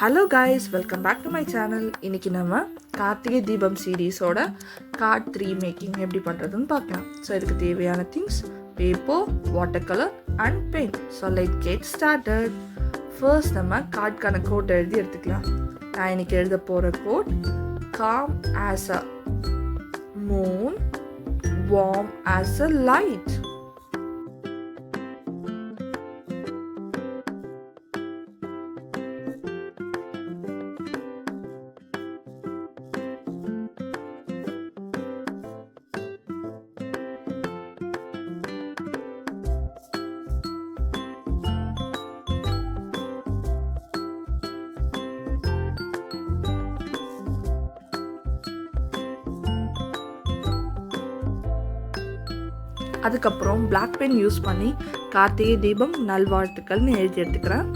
Hello guys, welcome back to my channel. இன்னைக்கு நம்ம Karthigai Deepam சீரிஸோட card 3 making எப்படி பண்ணுறதுன்னு பார்க்கலாம். ஸோ இதுக்கு தேவையான things paper, water colour and paint. So let's get started. First நம்ம கார்டுக்கான கோட் எழுதி எடுத்துக்கலாம். நான் இன்னைக்கு எழுத போகிற quote calm as a moon, warm as a light. அதுக்கப்புறம் பிளாக் பென் யூஸ் பண்ணி கார்த்திகை தீபம் நல்வாழ்த்துக்கள்னு எழுதி எடுத்துக்கிறேன்.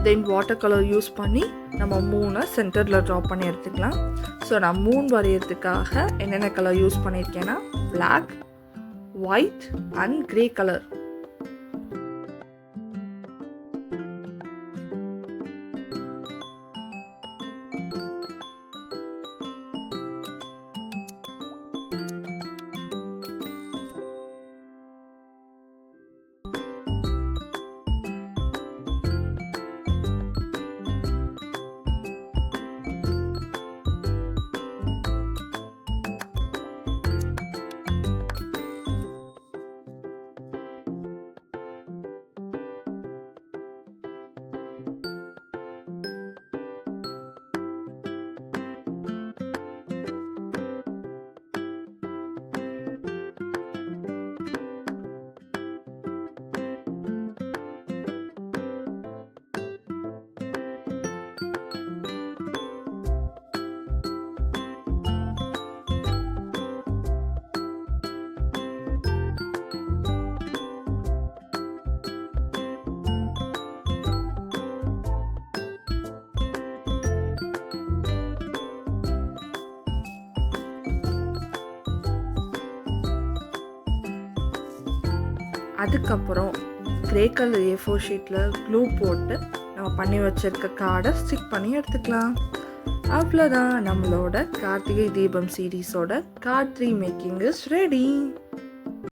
தென் வாட்டர் கலர் யூஸ் பண்ணி நம்ம மூணை சென்டரில் ட்ரா பண்ணி எடுத்துக்கலாம். ஸோ நான் மூணு வரையறதுக்காக என்னென்ன கலர் யூஸ் பண்ணியிருக்கேன்னா black, white and grey colour. அதுக்கப்புறம் கிரே கலர் A4 ஷீட்டில் க்ளூ போட்டு நம்ம பண்ணி வச்சுருக்க கார்டை ஸ்டிக் பண்ணி எடுத்துக்கலாம். அவ்வளோதான், நம்மளோட Karthigai Deepam சீரீஸோட card 3 making is ready.